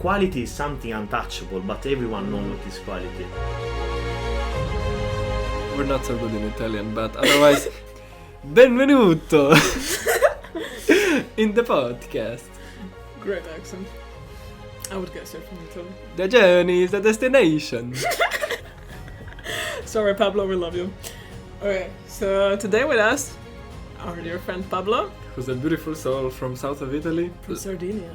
quality is something untouchable, but everyone knows what is quality. We're not so good in Italian, but otherwise, benvenuto in the podcast. Great accent. I would guess you're from Italy. The journey is the destination. Sorry, Pablo, we love you. Okay, so today with us, our dear friend Pablo. Who's a beautiful soul from south of Italy. From Sardinia.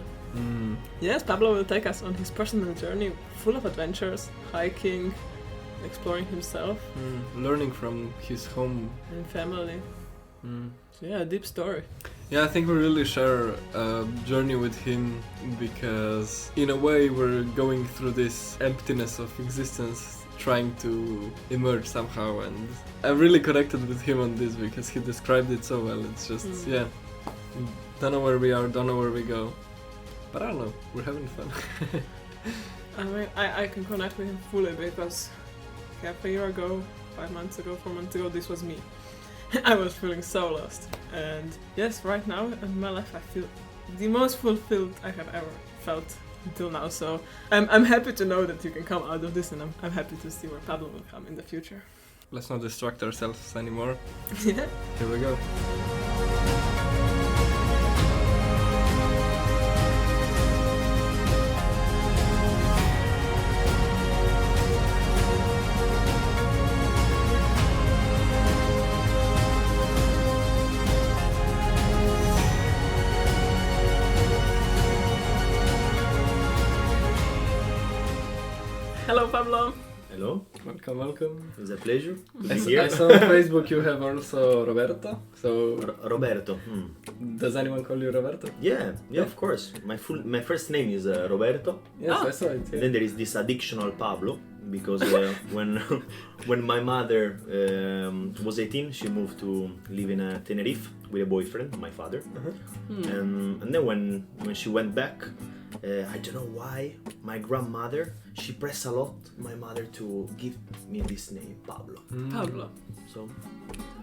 Yes, Pablo will take us on his personal journey full of adventures, hiking, exploring himself. Learning from his home. And family. So yeah, a deep story. Yeah, I think we really share a journey with him because in a way we're going through this emptiness of existence, trying to emerge somehow, and I really connected with him on this because he described it so well. It's just, don't know where we are, don't know where we go, but I don't know, we're having fun. I mean, I can connect with him fully because half a year ago, 5 months ago, 4 months ago, this was me. I was feeling so lost, and yes, right now in my life I feel the most fulfilled I have ever felt until now. So I'm happy to know that you can come out of this, and I'm happy to see where Pablo will come in the future. Let's not distract ourselves anymore. Yeah. Here we go. Hello, Pablo. Hello, Welcome. it's a pleasure to be I here. saw on Facebook you have also Roberto. So Roberto. does anyone call you Roberto? Yeah, of course. My first name is Roberto. Yes, Ah. I saw it. And Yeah. then there is this additional Pablo, because when my mother was 18, she moved to live in Tenerife with a boyfriend, my father. And then when she went back, I don't know why, my grandmother, she pressed a lot my mother to give me this name, Pablo. Pablo.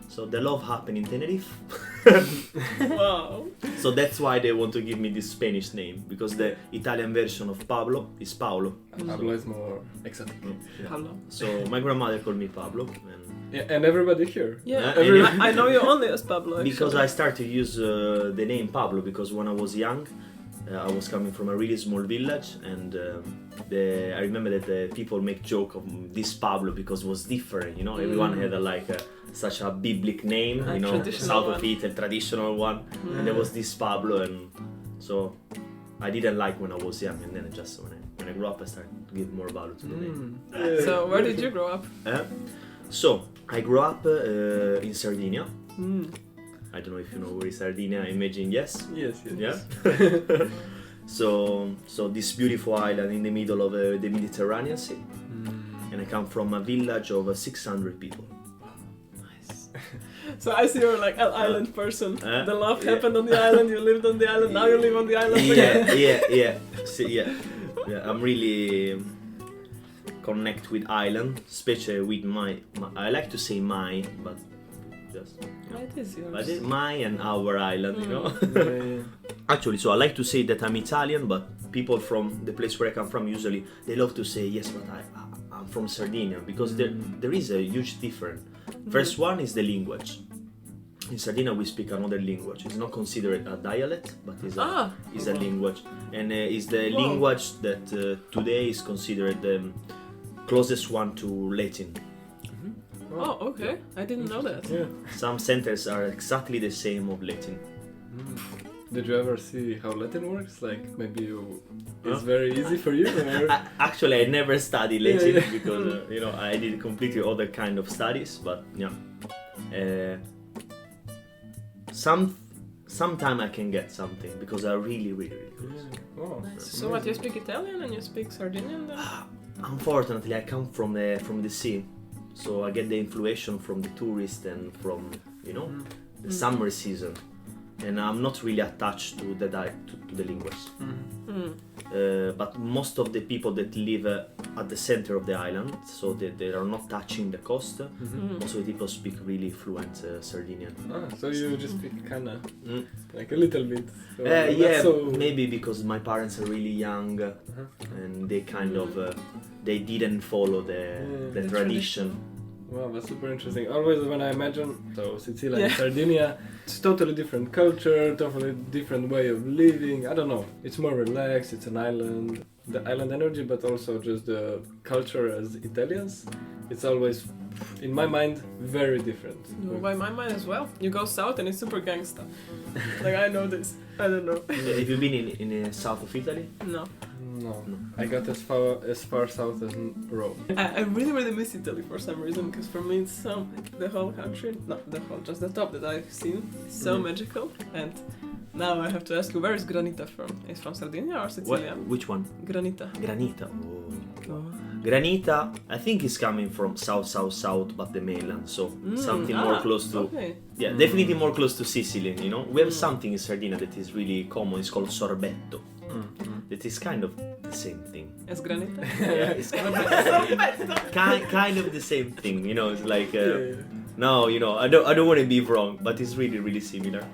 So the love happened in Tenerife. Wow. So that's why they want to give me this Spanish name, because the Italian version of Pablo is Paolo. Pablo is more exotic. Yeah. Pablo. So my grandmother called me Pablo, and Yeah, and everybody here. Yeah, and I know you only as Pablo. Actually. because I started to use the name Pablo because when I was young, I was coming from a really small village, and I remember that the people make joke of this Pablo because it was different. You know, everyone had such a biblical name. A You know, traditional south one. of Italy, traditional one, and there was this Pablo, and so I didn't like when I was young, and then when I grew up, I started to give more value to the name. So where did you grow up? So I grew up in Sardinia. I don't know if you know where is Sardinia. I imagine yes. Yes. Yeah. So this beautiful island in the middle of the Mediterranean Sea, and I come from a village of 600 people. Nice. So I see you're like an island person. The love yeah. happened on the island, you lived on the island, now you live on the island again. Yeah. Yeah. I'm really connect with island, especially with my I like to say my, but just It is yours. but my and our island, you know. Yeah. Actually, so I like to say that I'm Italian, but people from the place where I come from usually they love to say yes, but I'm from Sardinia, because there is a huge difference. First one is the language. In Sardinia we speak another language. It's not considered a dialect, but is a language, and is the language that today is considered the closest one to Latin. Oh, okay. I didn't know that. Yeah. Some sentences are exactly the same of Latin. Did you ever see how Latin works? Like maybe it's very easy for you. Or? Actually, I never studied Latin Yeah. because I did completely other kind of studies. But yeah, sometime I can get something because I'm really close. Oh, So what, you speak Italian and you speak Sardinian then? Unfortunately, I come from the sea, so I get the influence from the tourists and from the summer season, and I'm not really attached to the language. But most of the people that live at the center of the island, so they are not touching the coast. Mm-hmm. Also, the people speak really fluent Sardinian. So you just speak kinda Mm. like a little bit. So Yeah, so... maybe because my parents are really young and they kind of they didn't follow the tradition. Wow, that's super interesting. Always when I imagine Sicily and Yeah. Sardinia, it's totally different culture, totally different way of living. I don't know. It's more relaxed. It's an island. The island energy, but also just the culture as Italians. It's always, in my mind, very different. No, by my mind as well. You go south and it's super gangsta. Like I know this. I don't know. Have you been in the south of Italy? No. No, I got as far south as Rome. I really, really miss Italy for some reason, because for me it's the whole country, not the whole, just the top that I've seen, is so magical. And now I have to ask you, where is Granita from? Is from Sardinia or Sicilia? Which one? Granita. Granita. Oh. Oh. Granita, I think is coming from south, but the mainland, so something more close to. Okay. Yeah, definitely more close to Sicily. You know, we have something in Sardinia that is really common. It's called sorbetto. That is kind of the same thing. As Granita? Yeah, it's kind of the same thing. You know, it's like no, you know, I don't want to be wrong, but it's really really similar.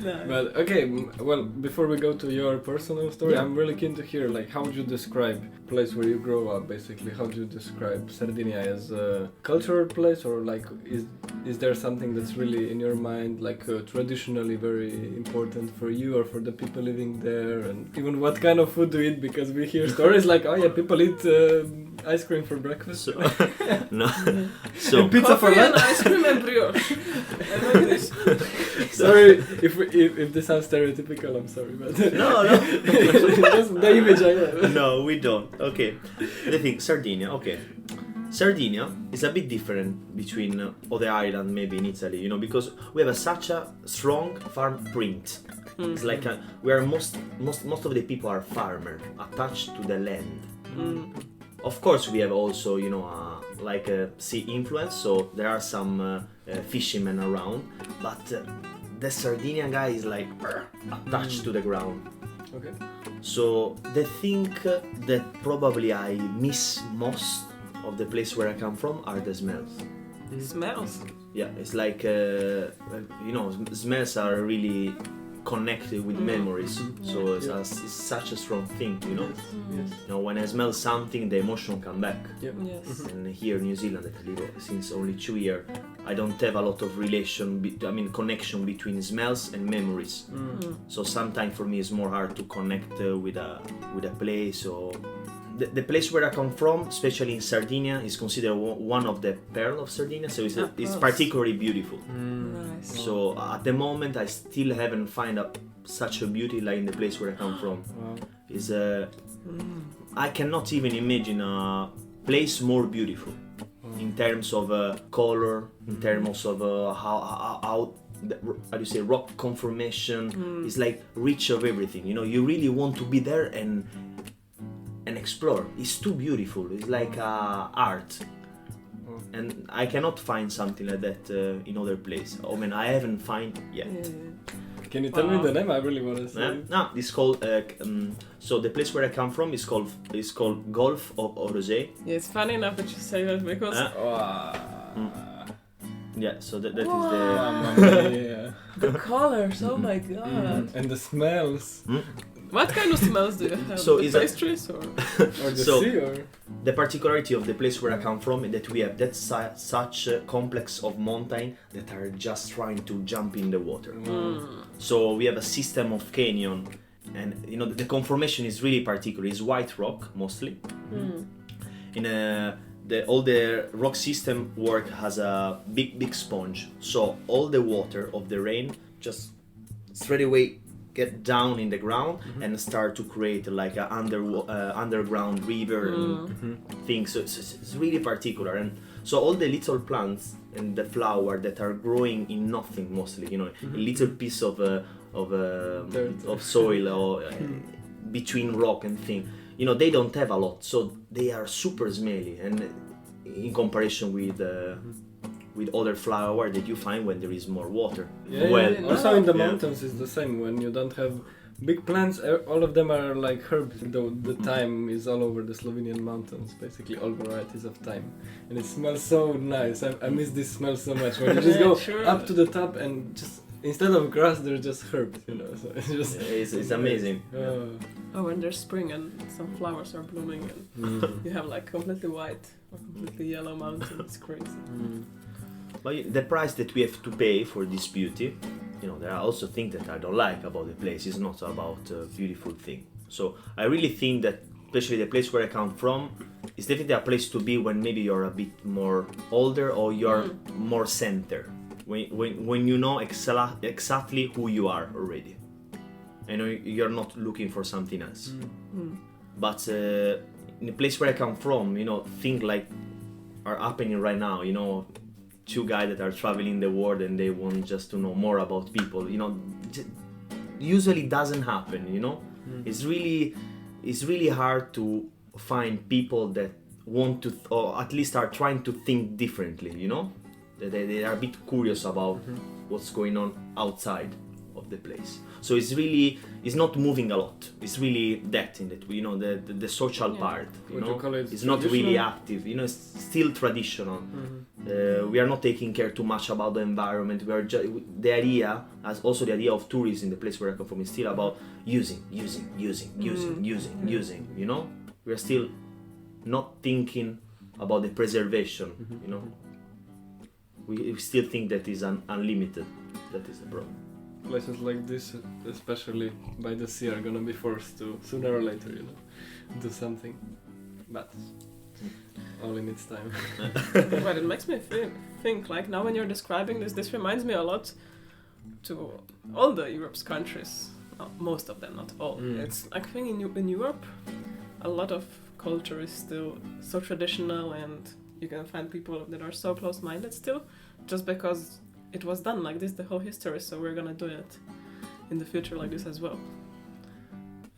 No. But okay, well, before we go to your personal story, Yeah. I'm really keen to hear, like, how would you describe place where you grow up, basically? How do you describe Sardinia as a cultural place, or like, is there something that's really in your mind, like traditionally very important for you or for the people living there? And even what kind of food do you eat? Because we hear stories like, oh yeah, people eat ice cream for breakfast. So, no, so And pizza for Coffee and lunch. ice cream and brioche. I like this. Sorry if this sounds stereotypical, I'm sorry, but no. that's the image I have. No, we don't. Okay. The thing, Sardinia, okay. Sardinia is a bit different between other islands, maybe in Italy, you know, because we have such a strong farm print. It's like we are most of the people are farmer, attached to the land. Of course, we have also, you know, like a sea influence, so there are some fishermen around, but the Sardinian guy is like attached to the ground. Okay. So the thing that probably I miss most of the place where I come from are the smells. Smells. Yeah, it's like you know, smells are really connected with memories. So it's such a strong thing, you know. Yes. You know, when I smell something, the emotion come back. Yep. Yes. And here in New Zealand, that I live since only 2 years, I don't have a lot of connection between smells and memories. So sometimes for me it's more hard to connect with a place. Or the place where I come from, especially in Sardinia, is considered one of the pearl of Sardinia. So it's particularly beautiful. Nice. So at the moment, I still haven't found such a beauty like in the place where I come from. Wow. Is I cannot even imagine a place more beautiful in terms of color, in terms of how do you say, rock conformation. It's like rich of everything. You know, you really want to be there and explore. It's too beautiful. It's like art. And I cannot find something like that in other place. I mean, I haven't find yet. Can you tell me the name? I really want to see. No, it's called. So the place where I come from is called Gulf of Orosei. Yeah, it's funny enough that you say that because Yeah, so that is Yeah. the colors. Oh my god. And the smells. What kind of smells do you have? So the is that- pastries or? Or the So- sea, or? the particularity of the place where I come from is that we have such a complex of mountain that are just trying to jump in the water. So we have a system of canyon, and you know the conformation is really particular. It's white rock mostly. All the rock system work has a big sponge. So all the water of the rain just straight away get down in the ground and start to create like an underground river and things. So it's really particular. And so all the little plants and the flower that are growing in nothing mostly, you know, a little piece of soil or between rock and thing, you know, they don't have a lot, so they are super smelly, and in comparison with other flower that you find when there is more water. Yeah, well, yeah. Also in the mountains it's the same. When you don't have big plants. All of them are like herbs, though the thyme is all over the Slovenian mountains, basically all varieties of thyme, and it smells so nice. I miss this smell so much. When you just go up to the top and just instead of grass, there's just herbs, you know. So it's just it's amazing. Oh, when there's spring and some flowers are blooming and you have like completely white or completely yellow mountains. It's crazy. But the price that we have to pay for this beauty, you know, there are also things that I don't like about the place. It's not about a beautiful thing. So I really think that, especially the place where I come from, is definitely a place to be when maybe you're a bit more older or you're more center. When you know exactly who you are already. You know, you're not looking for something else. But in the place where I come from, you know, things like are happening right now, you know, two guys that are traveling the world and they want just to know more about people, you know, usually doesn't happen, you know. It's really hard to find people that want to, or at least are trying to think differently, you know. They are a bit curious about what's going on outside of the place. So it's not moving a lot. It's really that in that, you know, the social part, you know, it's not really active. You know, it's still traditional. We are not taking care too much about the environment. We are the idea, as also the idea of tourism in the place where I come from, is still about using. You know, we are still not thinking about the preservation. You know. We still think that is unlimited. That is the problem. Places like this, especially by the sea, are gonna be forced to, sooner or later, you know, do something. But all in its time. But it makes me think, like, now when you're describing this reminds me a lot to all the Europe's countries. Well, most of them, not all. It's like, I think in Europe, a lot of culture is still so traditional, and you can find people that are so close-minded still, just because it was done like this the whole history, so we're gonna do it in the future like this as well.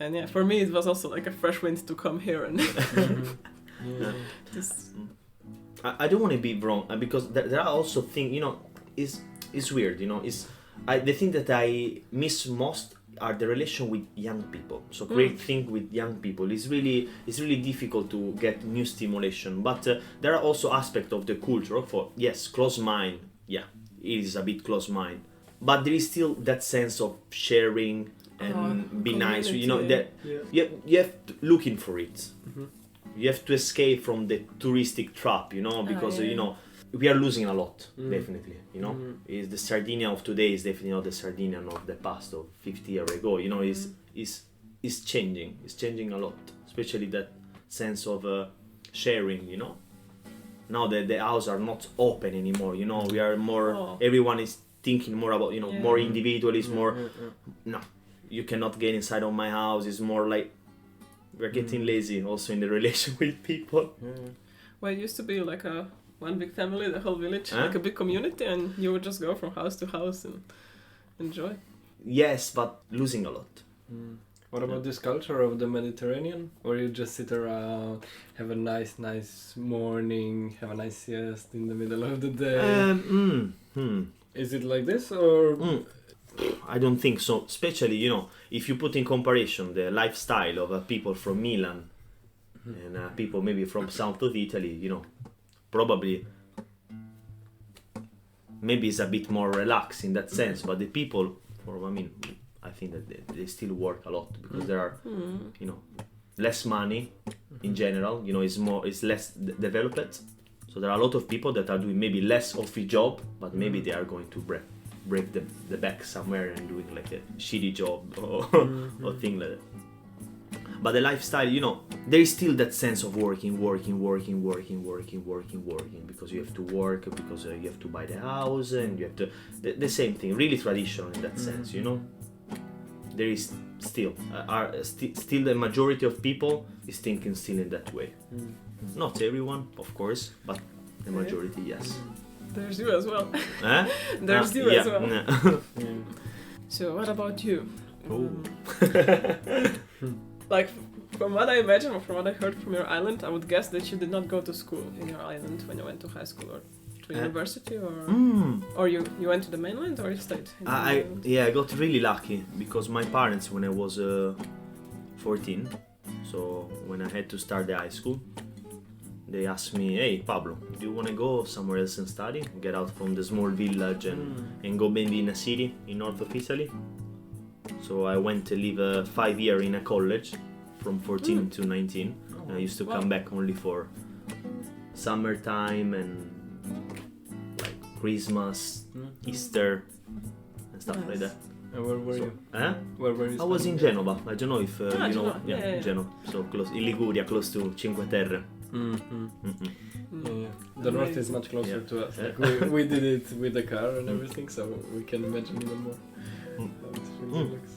And yeah, for me it was also like a fresh wind to come here and I don't want to be wrong, because there are also things, you know, it's weird, you know, the thing that I miss most are the relation with young people. So create things with young people it's really difficult to get new stimulation, but there are also aspects of the culture for, yes, close mind, yeah, it is a bit close mind, but there is still that sense of sharing and be nice, you know, that you have to looking for it. You have to escape from the touristic trap, you know, because you know, we are losing a lot, definitely, you know. Is the Sardinia of today is definitely not the Sardinia of the past, of 50 years ago, you know. Is changing. It's changing a lot, especially that sense of sharing, you know. Now that the houses are not open anymore, you know, we are more, everyone is thinking more about, you know, more individualism, more, no, you cannot get inside of my house. It's more like, we're getting lazy also in the relation with people. Well, it used to be like one big family, the whole village, like a big community, and you would just go from house to house and enjoy. Yes, but losing a lot. What about this culture of the Mediterranean, where you just sit around, have a nice morning, have a nice siesta in the middle of the day? Is it like this, or? I don't think so. Especially, you know, if you put in comparison the lifestyle of people from Milan and people maybe from south of Italy, you know, probably maybe it's a bit more relaxed in that sense, but the people, I think that they still work a lot, because there are, you know, less money in general, you know, it's less developed, so there are a lot of people that are doing maybe less of a job, but maybe they are going to break the back somewhere and doing like a shitty job or thing like that. But the lifestyle, you know, there is still that sense of working, because you have to work, because you have to buy the house, and you have to, the same thing, really traditional in that sense, you know. There is still, still the majority of people is thinking still in that way. Not everyone, of course, but the majority, yes. There's you as well. There's you as well. So what about you? Like, from what I imagine, or from what I heard from your island, I would guess that you did not go to school in your island when you went to high school or to university, or Mm. or you went to the mainland, or you stayed in the mainland? I got really lucky because my parents, when I was 14, so when I had to start the high school, they asked me, "Hey Pablo, do you want to go somewhere else and study? Get out from the small village and go maybe in a city in north of Italy?" So I went to live 5 years in a college from 14 to 19. I used to come back only for summertime and like Christmas, Easter, and stuff like that. And where were you? Where were you? I was in Genova. I don't know if you know. Genova. Yeah. Genova. So close in Liguria, close to Cinque Terre. Yeah. The north is much closer to us. Like we did it with the car and everything, so we can imagine even more how it really looks.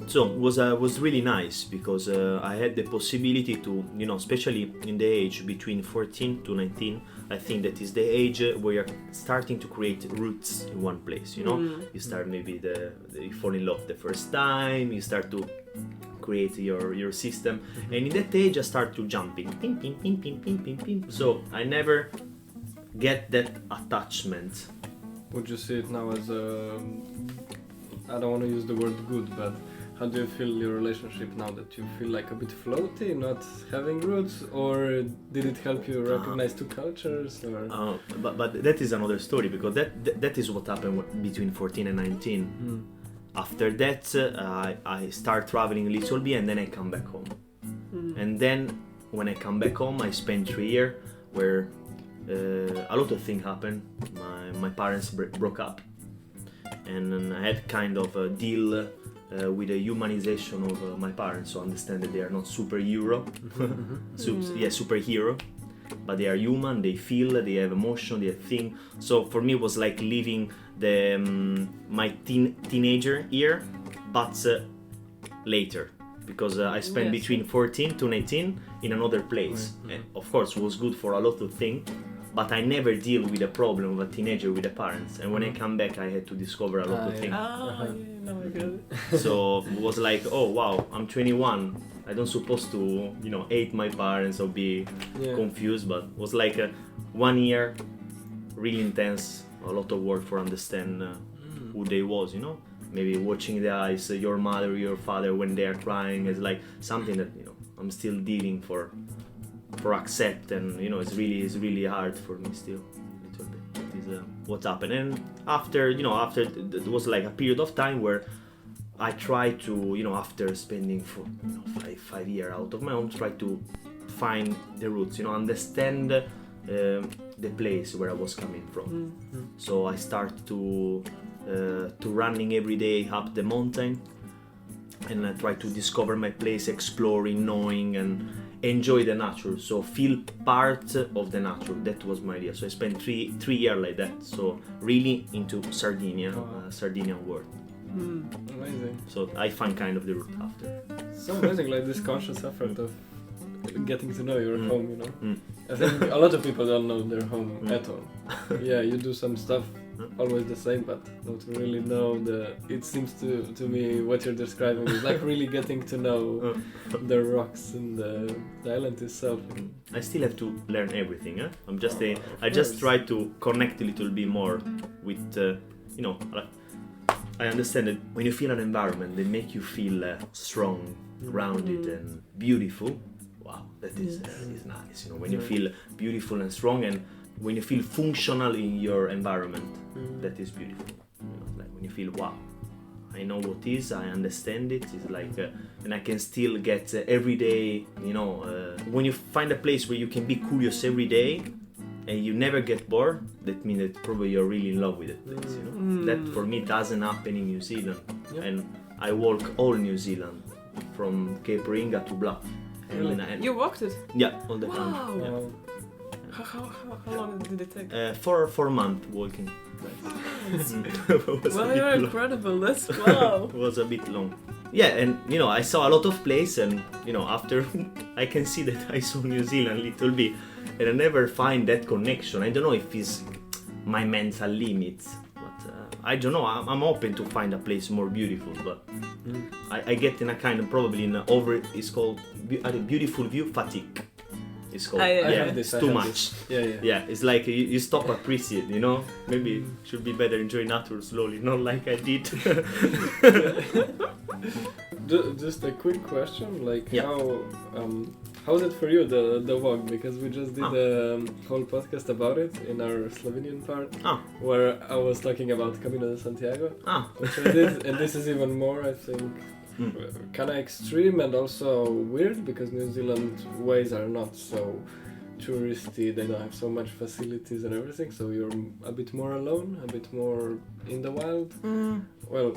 So it was really nice because I had the possibility to, especially in the age between 14 to 19, I think that is the age where you're starting to create roots in one place, You start maybe you fall in love the first time, you start to create your system, and in that age I start to jumping, ping, ping, ping, ping, ping, ping, ping. So I never get that attachment. Would you see it now as I don't want to use the word good, but how do you feel your relationship now, that you feel like a bit floaty, not having roots, or did it help you recognize two cultures? Or? But that is another story, because that is what happened between 14 and 19. After that, I start traveling a little bit, and then I come back home. And then when I come back home, I spend 3 years where a lot of things happened. My parents broke up, and then I had kind of a deal with the humanization of my parents, so understand that they are not superhero, superhero, but they are human. They feel, they have emotion, they think. So for me, it was like living my teenager year, but later, because I spent between 14 to 19 in another place. And of course, it was good for a lot of things. But I never deal with a problem of a teenager with the parents, and when I come back, I had to discover a lot of things. No, I get it. So it was like, oh wow, I'm 21. I don't supposed to, hate my parents or be confused. But it was like 1 year, really intense, a lot of work for understand who they was. Maybe watching the eyes, your mother, your father when they are crying is like something that I'm still dealing for accept, and it's really hard for me still a little bit. Is what happened. And after there was like a period of time where I tried to after spending for 5 years out of my own, try to find the roots, understand the place where I was coming from. So I start to running every day up the mountain, and I try to discover my place, exploring, knowing, and enjoy the nature, so feel part of the nature. That was my idea. So I spent three years like that, so really into Sardinia, Sardinian world. Amazing. So I find kind of the route after. So amazing, like this conscious effort of getting to know your home, I think a lot of people don't know their home at all. Yeah, you do some stuff always the same, but don't really know it seems to me what you're describing is like really getting to know the rocks and the island itself. I still have to learn everything. I'm just I just try to connect a little bit more with I understand that when you feel an environment that make you feel strong, grounded, and beautiful. Wow, that is nice. When you feel beautiful and strong, and when you feel functional in your environment, that is beautiful. Like when you feel, wow, I know what is, I understand it. It's like, and I can still get every day. When you find a place where you can be curious every day, and you never get bored, that means that probably you're really in love with that place. That for me doesn't happen in New Zealand, and I walk all New Zealand from Cape Ringa to Bluff. And You walked it? Yeah, all the Wow. time. Yeah. How long did it take? 4 months walking. Well, you're incredible. That's wow. It was a bit long. Yeah, and I saw a lot of places, and after I can see that I saw New Zealand a little bit, and I never find that connection. I don't know if it's my mental limits, but I don't know. I'm open to find a place more beautiful, but I get in a kind of probably in it's called a beautiful view fatigue. It's called. I yeah, have this, it's I too have much. this. Yeah, yeah. Yeah, it's like you stop appreciate, you know? Maybe should be better enjoy nature slowly, not like I did. Just a quick question, like Yeah. how's it for you, the walk? Because we just did a whole podcast about it in our Slovenian part, where I was talking about Camino de Santiago, which I did, and this is even more, I think, kind of extreme and also weird, because New Zealand ways are not so touristy, they don't have so much facilities and everything, so you're a bit more alone, a bit more in the wild. Well,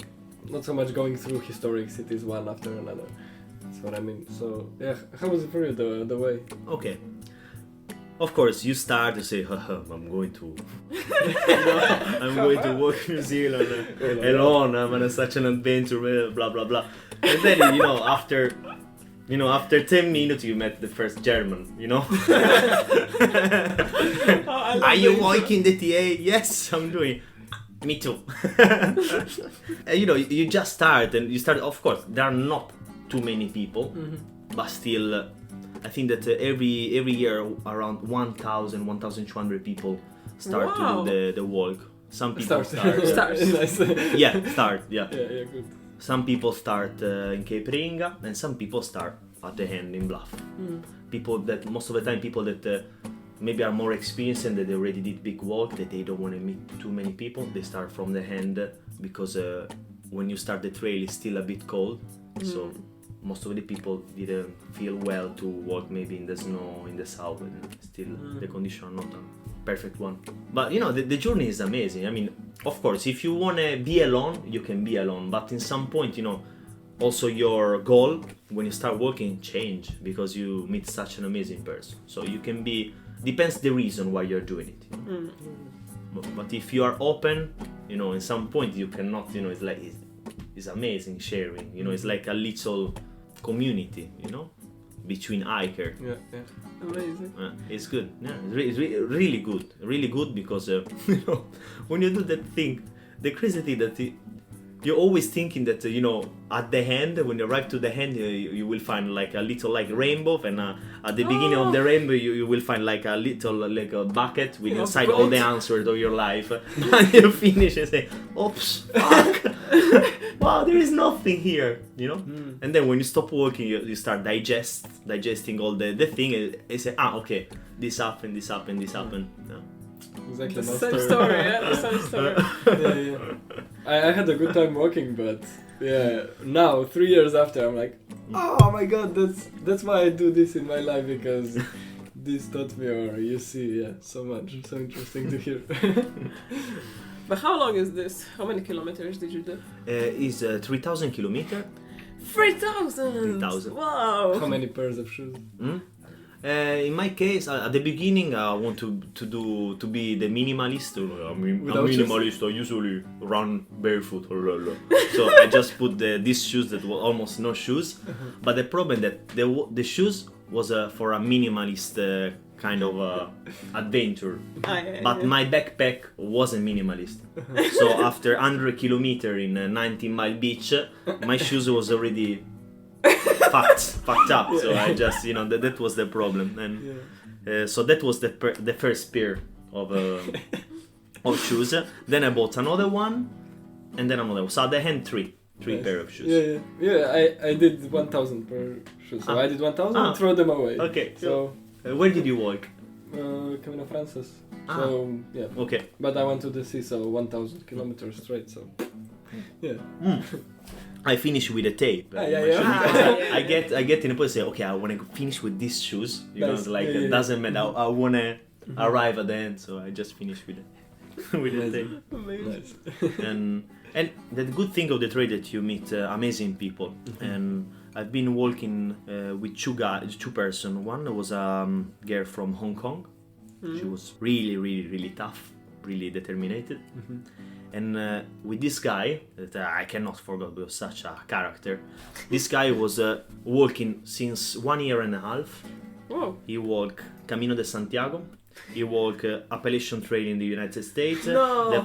not so much going through historic cities one after another. That's what I mean. So yeah, how was it for you, the way? Okay. Of course, you start to say, I'm going to, I'm going to walk New Zealand alone. I'm on such an adventure, blah blah blah. And then after 10 minutes you met the first German. Are you walking the TA? Yes, I'm doing. Me too. You just start and you start. Of course, there are not too many people, but still, I think that every year around 1,000, 1,200 people start to do the walk. Some people start. Nice. Yeah, start. Yeah. Yeah, good. Some people start in Cape Reinga, and some people start at the end in Bluff. Most of the time, people that maybe are more experienced and that they already did big walk, that they don't want to meet too many people. They start from the end because when you start the trail, it's still a bit cold. So most of the people didn't feel well to walk maybe in the snow in the south, and still the conditions are not a perfect one. But the journey is amazing. I mean, of course, if you want to be alone, you can be alone. But in some point, also your goal when you start walking change because you meet such an amazing person. So you can be. Depends the reason why you're doing it. But if you are open, in some point you cannot. It's like it's amazing sharing. It's like a little community. Between hiker. Yeah. Amazing. It's good. Yeah, it's really good. Really good because when you do that thing, the crazy thing that you're always thinking that at the end, when you arrive to the end, you will find like a little like rainbow, and at the beginning of the rainbow you will find like a little like a bucket with inside all the answers of your life, and you finish and say, "Oops, fuck, wow, there is nothing here," And then when you stop walking, you start digesting all the thing, and say, okay, this happened. Yeah. Exactly. The same story, yeah. The same story. Yeah. I had a good time walking, but yeah, now 3 years after, I'm like, oh my god, that's why I do this in my life, because this taught me, or you see, so much, so interesting to hear. But how long is this? How many kilometers did you do? It's 3,000 kilometers. 3,000! 3,000. Wow! How many pairs of shoes? In my case, at the beginning, I want to be the minimalist. I'm minimalist. I usually run barefoot. So I just put these shoes that were almost no shoes. But the problem that the shoes was for a minimalist kind of adventure. But my backpack wasn't minimalist. So after 100 kilometers in 19-mile beach, my shoes was already fucked up. So I just that was the problem, and so that was the first pair of shoes. Then I bought another one, and then another one. So at the end, three pair of shoes. I did 1,000 per shoe. So I did 1,000 and throw them away. Okay. So where did you walk? Camino Frances. So yeah. Okay. But I went to the sea, so 1,000 kilometers straight. So yeah. I finish with a tape. I get in a place say, okay, I want to finish with these shoes. It doesn't matter. I want to arrive at the end, so I just finish with the tape. Amazing. And the good thing of the trail that you meet amazing people. And I've been walking with two persons. One was a girl from Hong Kong. She was really, really, really tough, really determined. And with this guy that I cannot forget, because such a character. This guy was walking since 1 year and a half. Whoa. He walked Camino de Santiago. He walked Appalachian Trail in the United States. No. The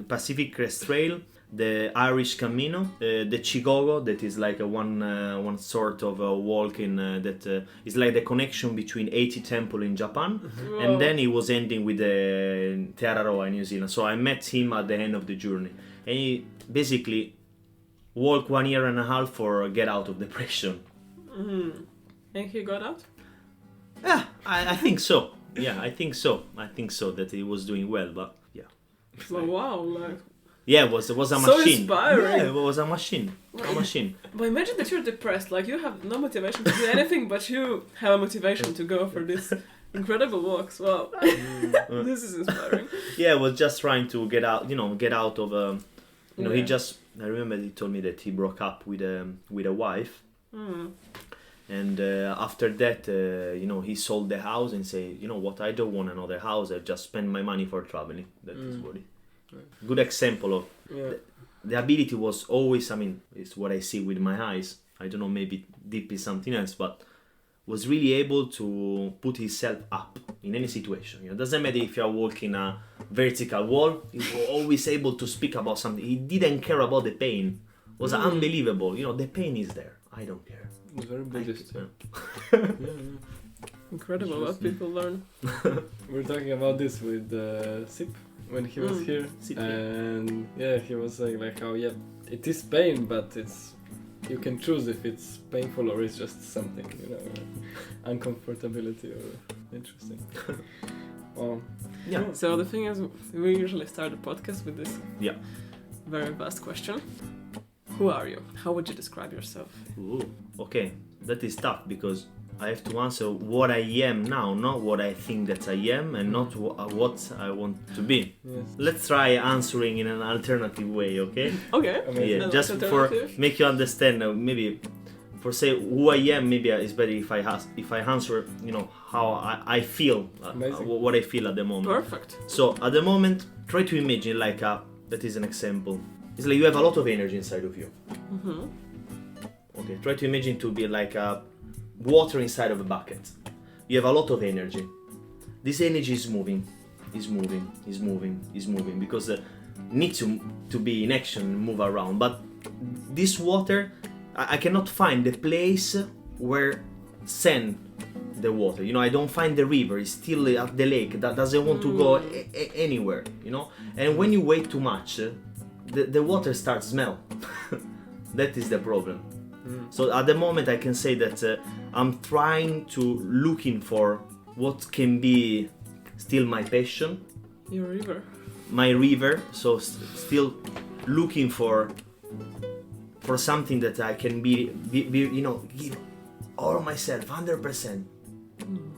Pacific Crest Trail, the Irish Camino, the Chigogo, that is like one sort of a walk in that is like the connection between 80 temple in Japan, Whoa. and then he was ending with the Te Araroa in New Zealand. So I met him at the end of the journey, and he basically walked 1.5 years for get out of depression. And he got out? Yeah, I think so. Yeah, I think so that he was doing well, but yeah. Well, wow, like... Yeah, it was a So machine. inspiring. Yeah, it was a machine. A machine. But imagine that you're depressed, like you have no motivation to do anything, but you have a motivation to go for this incredible walks. Wow, this is inspiring. Yeah, I was just trying to get out of he Yeah. just, I remember he told me that he broke up with a wife. And after that, he sold the house and say, you know what, I don't want another house, I just spend my money for traveling. That is what good example of the ability was always, I mean, it's what I see with my eyes. I don't know, maybe deep is something else, but was really able to put himself up in any situation. You know, doesn't matter if you're walking a vertical wall, he was always able to speak about something. He didn't care about the pain. It was unbelievable. You know, the pain is there. I don't care. It was very Buddhist. Incredible what people learn. We're talking about this with Sip when he was here, Sip, and he was saying like how it is pain, but you can choose if it's painful or it's just something, uncomfortability or interesting. Yeah. So the thing is, we usually start the podcast with this very vast question. Who are you? How would you describe yourself? Ooh, okay, that is tough because I have to answer what I am now, not what I think that I am, and not what I want to be. Yes. Let's try answering in an alternative way, okay? Okay. Amazing. Yeah, just for make you understand. Maybe for say who I am, maybe it's better if I answer, how I feel, what I feel at the moment. Perfect. So at the moment, try to imagine like that is an example. It's like you have a lot of energy inside of you. Okay, try to imagine to be like water inside of a bucket. You have a lot of energy. This energy is moving, because it needs to be in action, move around. But this water, I cannot find the place where send the water. I don't find the river. It's still at the lake. That doesn't want to go anywhere. And when you wait too much, the water starts smell. That is the problem. So at the moment I can say that I'm trying to looking for what can be still my passion. Your river. My river. So still looking for something that I can be give all of myself 100%.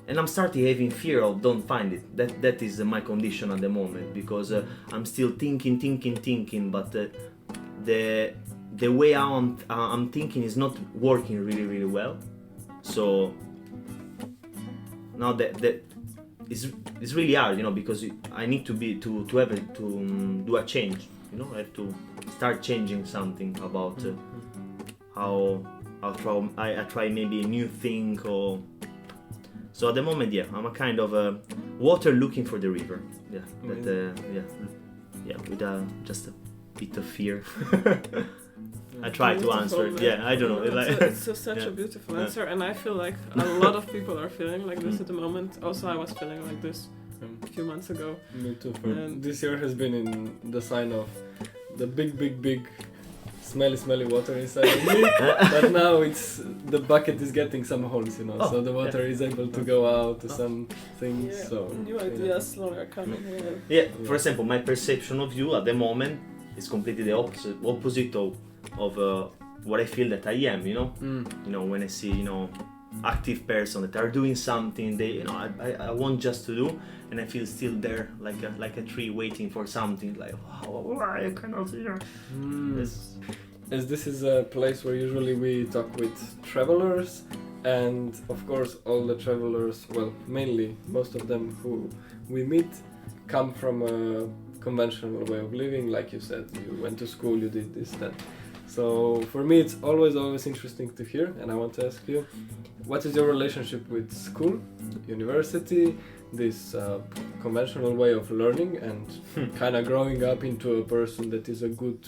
And I'm starting having fear of don't find it. That is my condition at the moment, because I'm still thinking, but the way I'm thinking is not working really well. So now that it's really hard, because I need to do a change. I have to start changing something about how I try maybe a new thing or. So at the moment, I'm a kind of water looking for the river. Yeah, with just a bit of fear. I try to answer. Man. I don't know. It's such a beautiful answer, and I feel like a lot of people are feeling like this at the moment. Also, I was feeling like this a few months ago. Me too. This year has been in the sign of the big smelly water inside of me, but now the bucket is getting some holes, so the water is able to go out to some things. Yeah. So New ideas slowly are coming here. Yeah, for example, my perception of you at the moment is completely the opposite of what I feel that I am. When I see active person that are doing something, they I want just to do, and I feel still there like a tree waiting for something. Like wow, I cannot hear. As this is a place where usually we talk with travelers, and of course all the travelers, well, mainly most of them who we meet come from a conventional way of living. Like you said, you went to school, you did this, that. So for me it's always interesting to hear, and I want to ask you, what is your relationship with school, university, this conventional way of learning, and kind of growing up into a person that is a good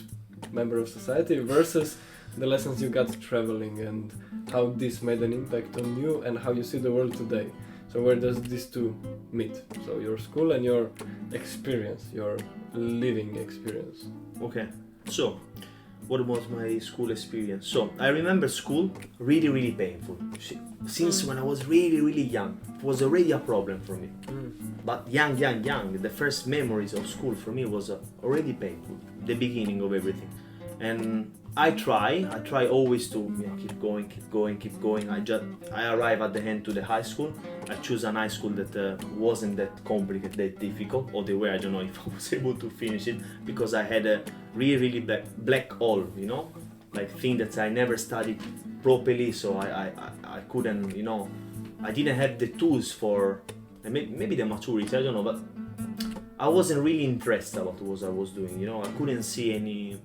member of society versus the lessons you got traveling and how this made an impact on you and how you see the world today. So where does these two meet? So your school and your experience, your living experience. Okay, so what was my school experience? So I remember school really painful. Since when I was really young, it was already a problem for me. But young, the first memories of school for me was already painful. The beginning of everything. And I try always to keep going. I arrive at the end to the high school. I choose a high school that wasn't that complicated, that difficult, or the way I don't know if I was able to finish it because I had a really black hole, like thing that I never studied properly, so I couldn't, I didn't have the tools for maybe the maturity, I don't know, but I wasn't really interested about what I was doing, I couldn't see any.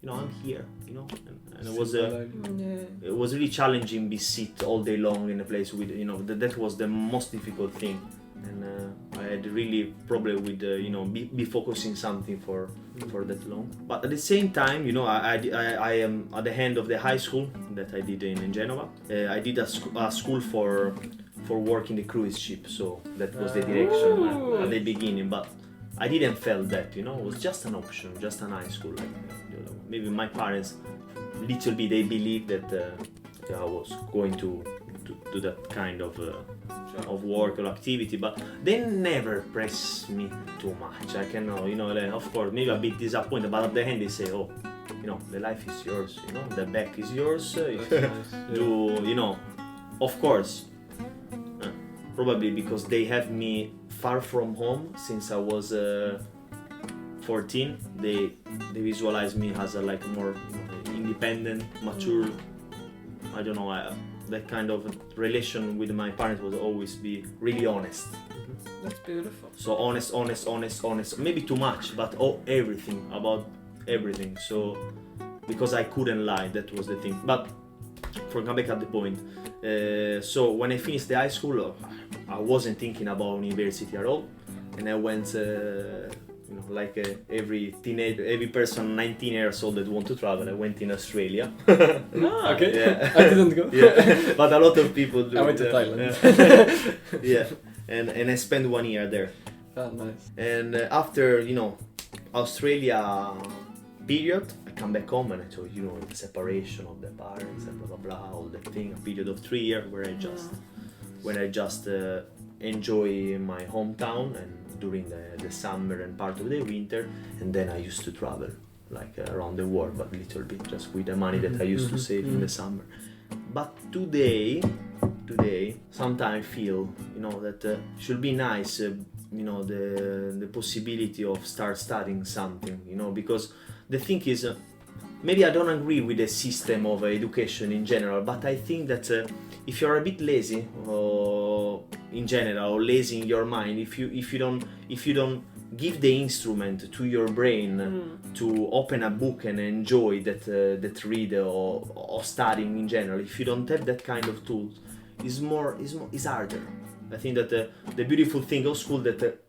I'm here, and it was really challenging. Be sit all day long in a place with, that was the most difficult thing, and I had really problem with, be focusing something for that long. But at the same time, I am at the end of the high school that I did in Genova. I did a school for work in the cruise ship, so that was the direction at the beginning, but I didn't feel that, it was just an option, just an high school. Like, maybe my parents, little bit, they believed that I was going to do that kind of work or activity, but they never press me too much. I can know, of course, maybe a bit disappointed, but at the end they say, oh, the life is yours, the back is yours. Of course, probably because they have me far from home since I was 14. They visualize me as a more independent, mature. I don't know. That kind of relation with my parents would always be really honest. That's beautiful. So honest. Maybe too much, but everything about everything. So because I couldn't lie, that was the thing. But for come back at the point. So when I finished the high school, I wasn't thinking about university at all, and I went, like every teenager, every person 19 years old that want to travel, I went in Australia. Okay. Yeah. I didn't go. Yeah, but a lot of people do. I went to Thailand. Yeah, and I spent 1 year there. Ah, nice. And after Australia period, I come back home and I told the separation of the parents and blah blah blah, all that thing. A period of 3 years where I just enjoy my hometown and during the summer and part of the winter, and then I used to travel like around the world, but little bit just with the money that I used to save in the summer. But today sometimes I feel that should be nice, the possibility of start studying something, because the thing is, maybe I don't agree with the system of education in general, but I think that if you're a bit lazy in general, or lazy in your mind, if you don't give the instrument to your brain to open a book and enjoy that read or studying in general, if you don't have that kind of tools, it's harder. I think that the beautiful thing of school that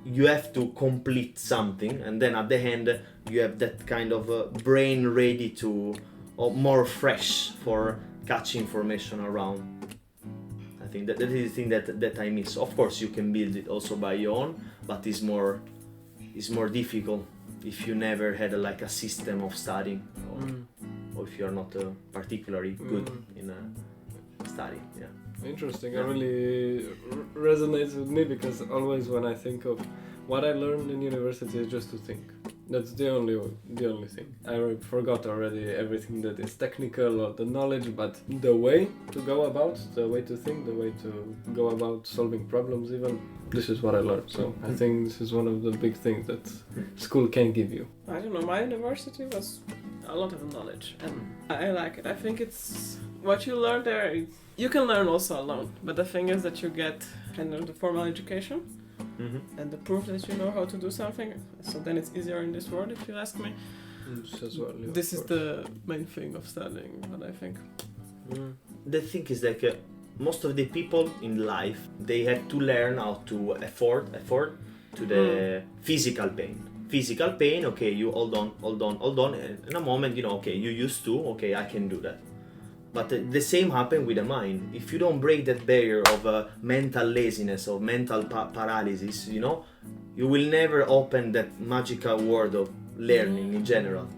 you have to complete something, and then at the end you have that kind of brain ready to, or more fresh for catch information around. I think that is the thing that I miss. Of course, you can build it also by your own, but it's more difficult if you never had a system of studying, or if you're not particularly good in studying. Yeah. Interesting. It really resonates with me because always when I think of what I learned in university is just to think. That's the only thing. I forgot already everything that is technical or the knowledge, but the way to go about, the way to think, the way to go about solving problems even, this is what I learned. So I think this is one of the big things that school can give you. I don't know, my university was a lot of knowledge and I like it. I think it's what you learn there, you can learn also alone, but the thing is that you get kind of the formal education. And the proof that you know how to do something, so then it's easier in this world, if you ask me. As well, yeah, this is the main thing of studying, what I think. The thing is like most of the people in life, they have to learn how to afford to the physical pain. physical pain, okay, you hold on, and in a moment, you know, okay, you used to, okay, I can do that. But the same happened with the mind. If you don't break that barrier of mental laziness or mental paralysis, you know, you will never open that magical world of learning in general.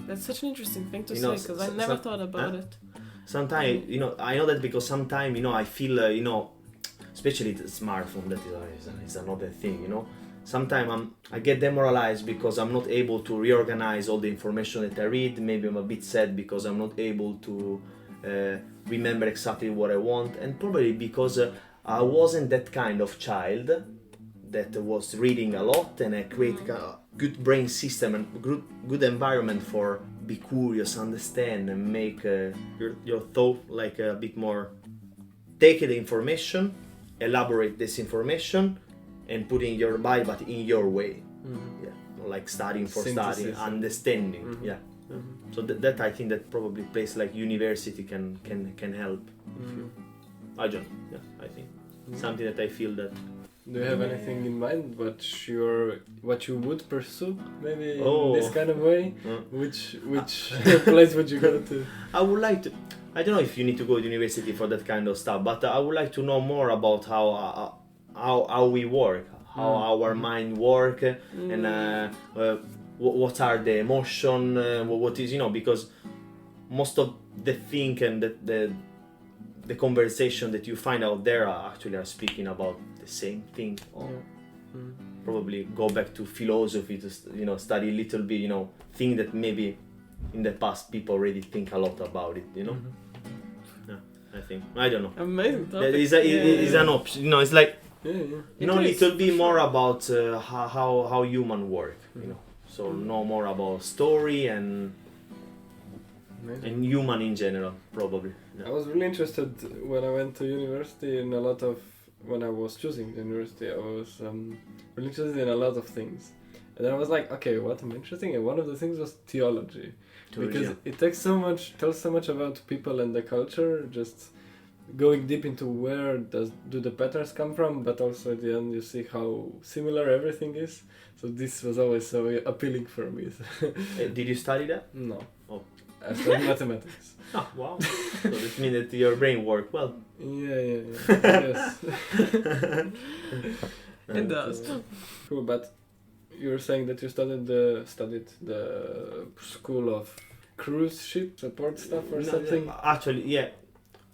That's such an interesting thing to You say, know, because I never thought about it. Sometimes, you know, I know that because sometimes, you know, I feel, you know, especially the smartphone, that is another thing, you know. Sometimes I get demoralized because I'm not able to reorganize all the information that I read. Maybe I'm a bit sad because I'm not able to remember exactly what I want, and probably because I wasn't that kind of child that was reading a lot, and I create a good brain system and good environment for be curious, understand, and make your thought like a bit more. Take the information, elaborate this information, and put in your mind, but in your way. Yeah, like studying for studying, understanding. Yeah. So that I think that probably place like university can help. I don't know. Yeah, I think something that I feel that. Do you have anything in mind what you would pursue maybe in this kind of way? Which place would you go to? I would like to. I don't know if you need to go to university for that kind of stuff, but I would like to know more about how we work, how our mind work, and what are the emotion, what is, you know, because most of the thing and the conversation that you find out there are speaking about the same thing, or probably go back to philosophy to, you know, study a little bit, you know, thing that maybe in the past people already think a lot about it, you know. Yeah, I think, I don't know. Amazing topic. Is an option, you know. It's like Yeah. you know, it will be more about how human work, you know. So know more about story and human in general, probably. Yeah. I was really interested when I went to university in a lot of, when I was choosing the university, I was really interested in a lot of things. And then I was like, okay, what am I interested in? And one of the things was theology. Because it tells so much about people and the culture, just going deep into where do the patterns come from, but also at the end you see how similar everything is. So this was always so appealing for me. Did you study that? No. Oh. I studied mathematics. Oh, wow. So that means that your brain worked well. Yeah. Yes. It does. Cool, but you were saying that you studied the school of cruise ship support stuff or something? Actually, yeah.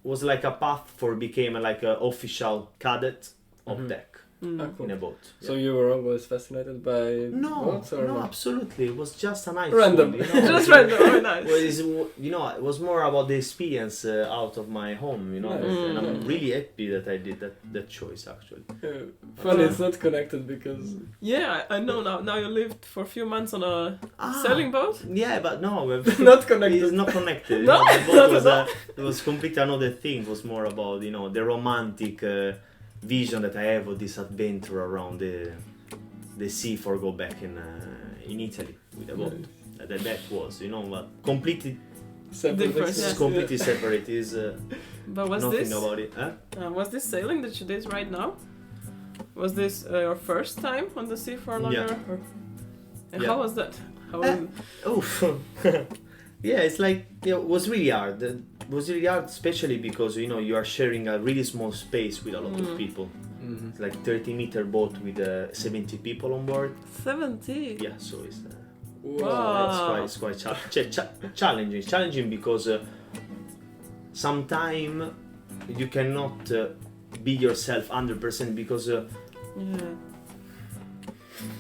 Was like a path for became like an official cadet of deck in a boat. So you were always fascinated by boats, or no, absolutely. It was just a nice random. One, you know? Just random, very nice. Well, you know, it was more about the experience out of my home, you know, and I'm really happy that I did that choice actually. Funny, it's not connected because. Yeah, I know now. Now you lived for a few months on a sailing boat. Yeah, but no, not connected. It's not connected. No, the boat it was completely another thing. It was more about, you know, the romantic vision that I have of this adventure around the sea for go back in Italy with a boat. That was, you know, but completely Different, it's yes. completely separate. Is But was nothing this about it. was this sailing that you did right now? Was this your first time on the sea for longer? Yeah. Or? And Yeah. how was that? How was it? Oh, yeah, it's like it was really hard. It was really hard, especially because, you know, you are sharing a really small space with a lot of people. It's like 30-meter boat with 70 people on board. 70. Yeah, so it's Wow. it's quite challenging. Challenging because sometimes you cannot be yourself 100% because Yeah.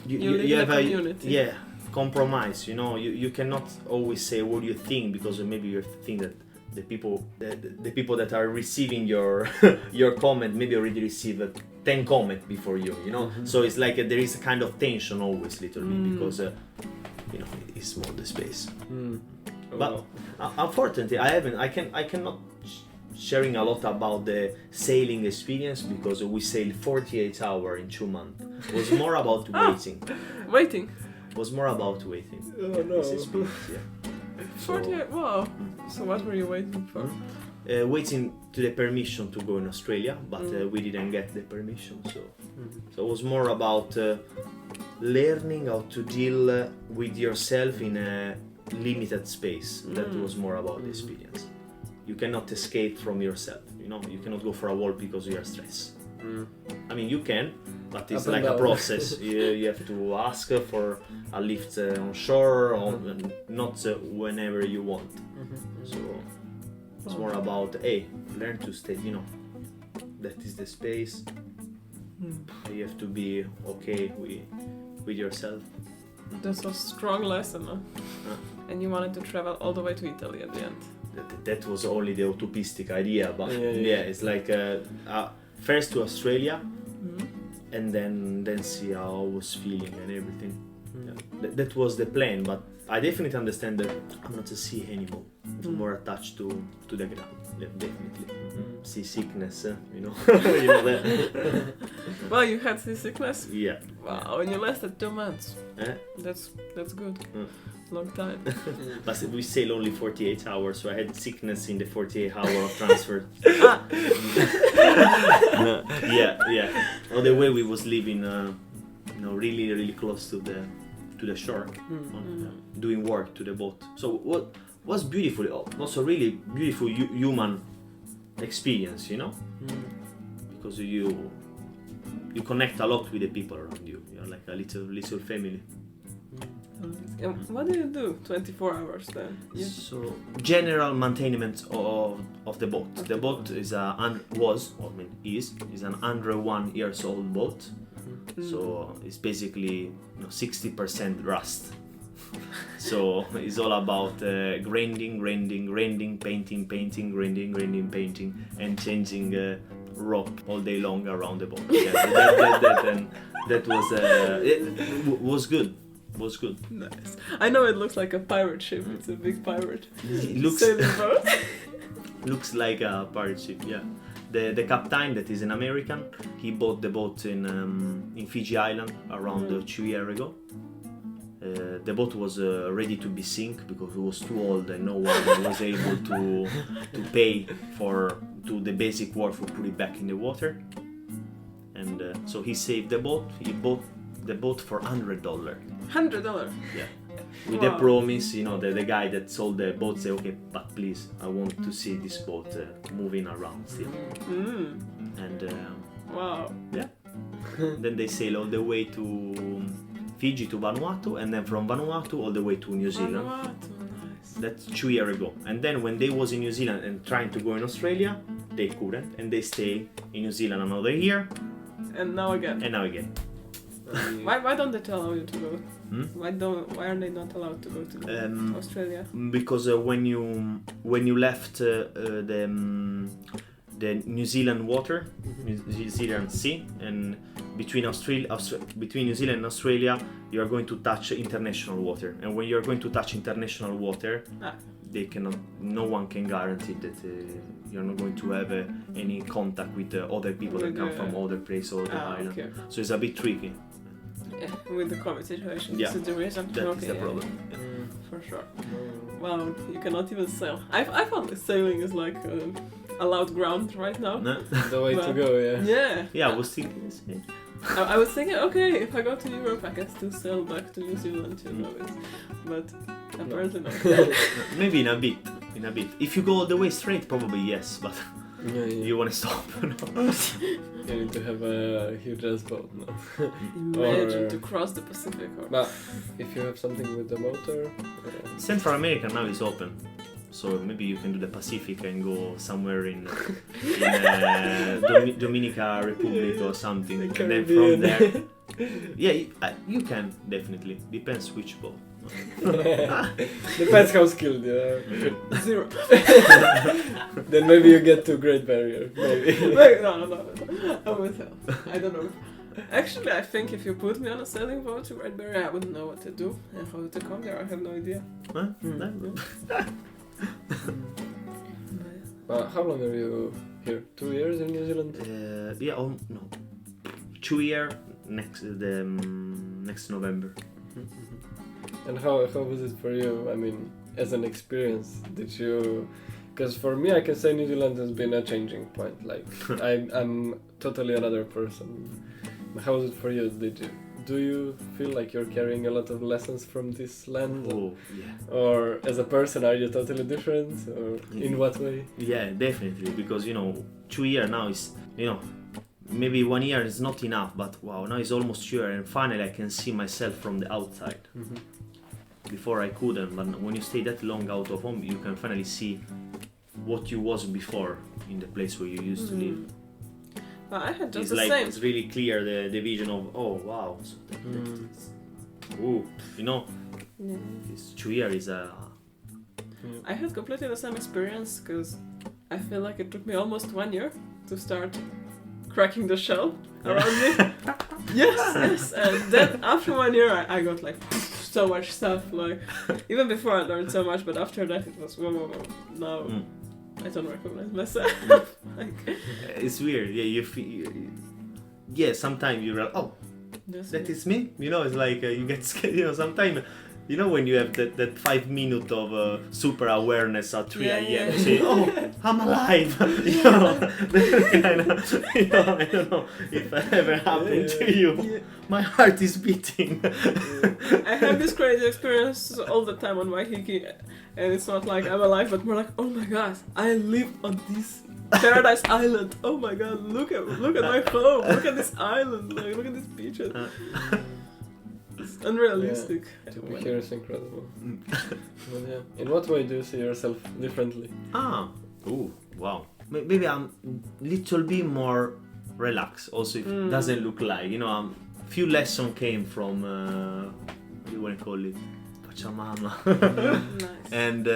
you live have in a community. compromise. You know, you cannot always say what you think, because maybe you think that the people that are receiving your your comment maybe already received 10 comments before you. You know, so it's like there is a kind of tension always, little bit, because you know, it's small the space. But unfortunately, I cannot sharing a lot about the sailing experience, because we sailed 48 hours in 2 months. It was more about waiting. Waiting. It was more about waiting. Oh no. This experience, yeah. 48. Wow. So what were you waiting for? Waiting to the permission to go in Australia, but we didn't get the permission. So it was more about learning how to deal with yourself in a limited space. That was more about the experience. You cannot escape from yourself, you know. You cannot go for a walk because you are stressed. I mean, you can, but it's Up and like a down. process. you have to ask for a lift on shore, or not whenever you want. So it's more about, hey, learn to stay, you know, that is the space. You have to be okay with yourself. That's a strong lesson, huh? And you wanted to travel all the way to Italy at the end. That was only the utopistic idea, but Yeah. it's like first to Australia, and then see how I was feeling and everything. That was the plan, but I definitely understand that I'm not a sea animal. I'm more attached to the ground, definitely. Seasickness, you know. You know that? Well, you had seasickness? Yeah. Wow, and you lasted 2 months. Eh? That's good. Long time. But we sail only 48 hours, so I had sickness in the 48 hour of transfer. Yeah. On the way we was living, really, really close to the shore, doing work to the boat. So what was beautiful, also really beautiful human experience, you know, because you connect a lot with the people around you. You're like a little family. And what do you do 24 hours then? So general maintenance of the boat. The boat is an 101 years old boat. So it's basically 60% rust. So it's all about grinding, painting, grinding, painting, and changing rope all day long around the boat. Yeah, that was it was good. Was good. Nice. I know it looks like a pirate ship. It's a big pirate. It looks sailing boat. looks like a pirate ship. Yeah. The captain, that is an American, he bought the boat in Fiji Island around 2 years ago. The boat was ready to be sink because it was too old and no one was able to pay to the basic work for put it back in the water. And so he saved the boat. He bought the boat for $100. $100. Yeah. With the promise, the guy that sold the boat said, okay, but please, I want to see this boat moving around still. And wow. Yeah. Then they sail all the way to Fiji to Vanuatu, and then from Vanuatu all the way to New Zealand. Vanuatu, nice. That's 2 years ago. And then when they was in New Zealand and trying to go in Australia, they couldn't, and they stay in New Zealand another year. And now again. Why don't they allow you to go? Why are they not allowed to go to Australia? Because when you left the New Zealand water, New Zealand sea, and between New Zealand and Australia, you are going to touch international water, and when you are going to touch international water, no one can guarantee that you're not going to have any contact with other people that come from other places or the island. Okay. So it's a bit tricky. Yeah, with the COVID situation, yeah, this is the reason. That is the problem. For sure. Well, you cannot even sail. I found that sailing is like allowed ground right now. No. The way to go, yeah. Yeah, I was thinking the same. I was thinking, okay, if I go to Europe, I can still sail back to New Zealand, but apparently not. Maybe in a bit. If you go all the way straight, probably yes, but you want to stop. You need to have a huge ass boat now. Imagine to cross the Pacific. But if you have something with the motor... Central America now is open. So maybe you can do the Pacific and go somewhere in Dominica Republic or something. And then from there... Yeah, you can, definitely. Depends which boat. Depends how skilled you are. 0. Then maybe you get to Great Barrier. Maybe. No. I would help. I don't know. Actually, I think if you put me on a sailing boat to Great Barrier, I wouldn't know what to do and how to come there. I have no idea. Huh? How long are you here? 2 years in New Zealand? 2 years next November. And how was it for you? I mean, as an experience, did you? Because for me, I can say New Zealand has been a changing point. Like I'm totally another person. How was it for you? do you feel like you're carrying a lot of lessons from this land? Oh, yeah. Or as a person, are you totally different? Or in what way? Yeah, definitely. Because, 2 years now is, maybe 1 year is not enough, but wow, now it's almost 2 years, and finally I can see myself from the outside. Mm-hmm. Before I couldn't, but when you stay that long out of home, you can finally see what you was before in the place where you used to live. Well, I had just It's the like same. it's really clear the vision of wow. So Yeah. this 2 years is a I had completely the same experience because I feel like it took me almost 1 year to start cracking the shell around me. Yes, and then after 1 year I got like so much stuff. Like even before I learned so much, but after that it was whoa. Now I don't recognize myself. Like it's weird. Yeah, you feel. Yeah, sometimes you're like, oh, that is me. It's like you get scared. Sometimes. When you have that 5 minutes of super awareness at 3 a.m. You say, oh, I'm alive. That kind of, I don't know if that ever happened to you. Yeah. My heart is beating. I have this crazy experience all the time on my hiki, and it's not like I'm alive, but more like, oh my god, I live on this paradise island. Oh my god, look at my home. Look at this island. Like, look at these beaches. It's unrealistic. To be here is incredible. But yeah, in what way do you see yourself differently? Wow. Maybe I'm little bit more relaxed. Also, if it doesn't look like, few lessons came from, what do you want to call it? Pachamama. Nice. And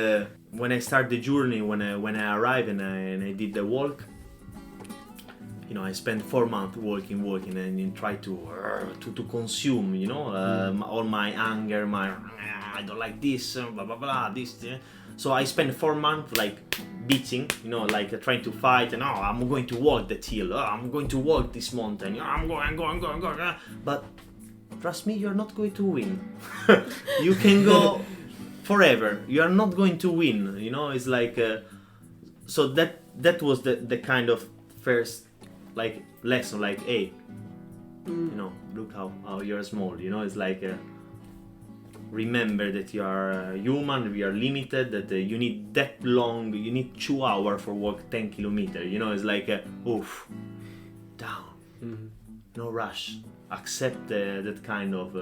when I start the journey, when I arrive and I did the walk, I spent 4 months walking, and try to consume, all my anger, I don't like this, blah blah blah, this. So I spent 4 months like beating, like trying to fight, and I'm going to walk that hill, I'm going to walk this mountain, I'm going. But trust me, you're not going to win. You can go forever. You are not going to win. It's like so that was the kind of first like lesson, like hey, look how you're small. It's like remember that you are human, we are limited, that you need that long, you need 2 hours for walk 10 kilometers. It's like oof, down, no rush, accept that kind of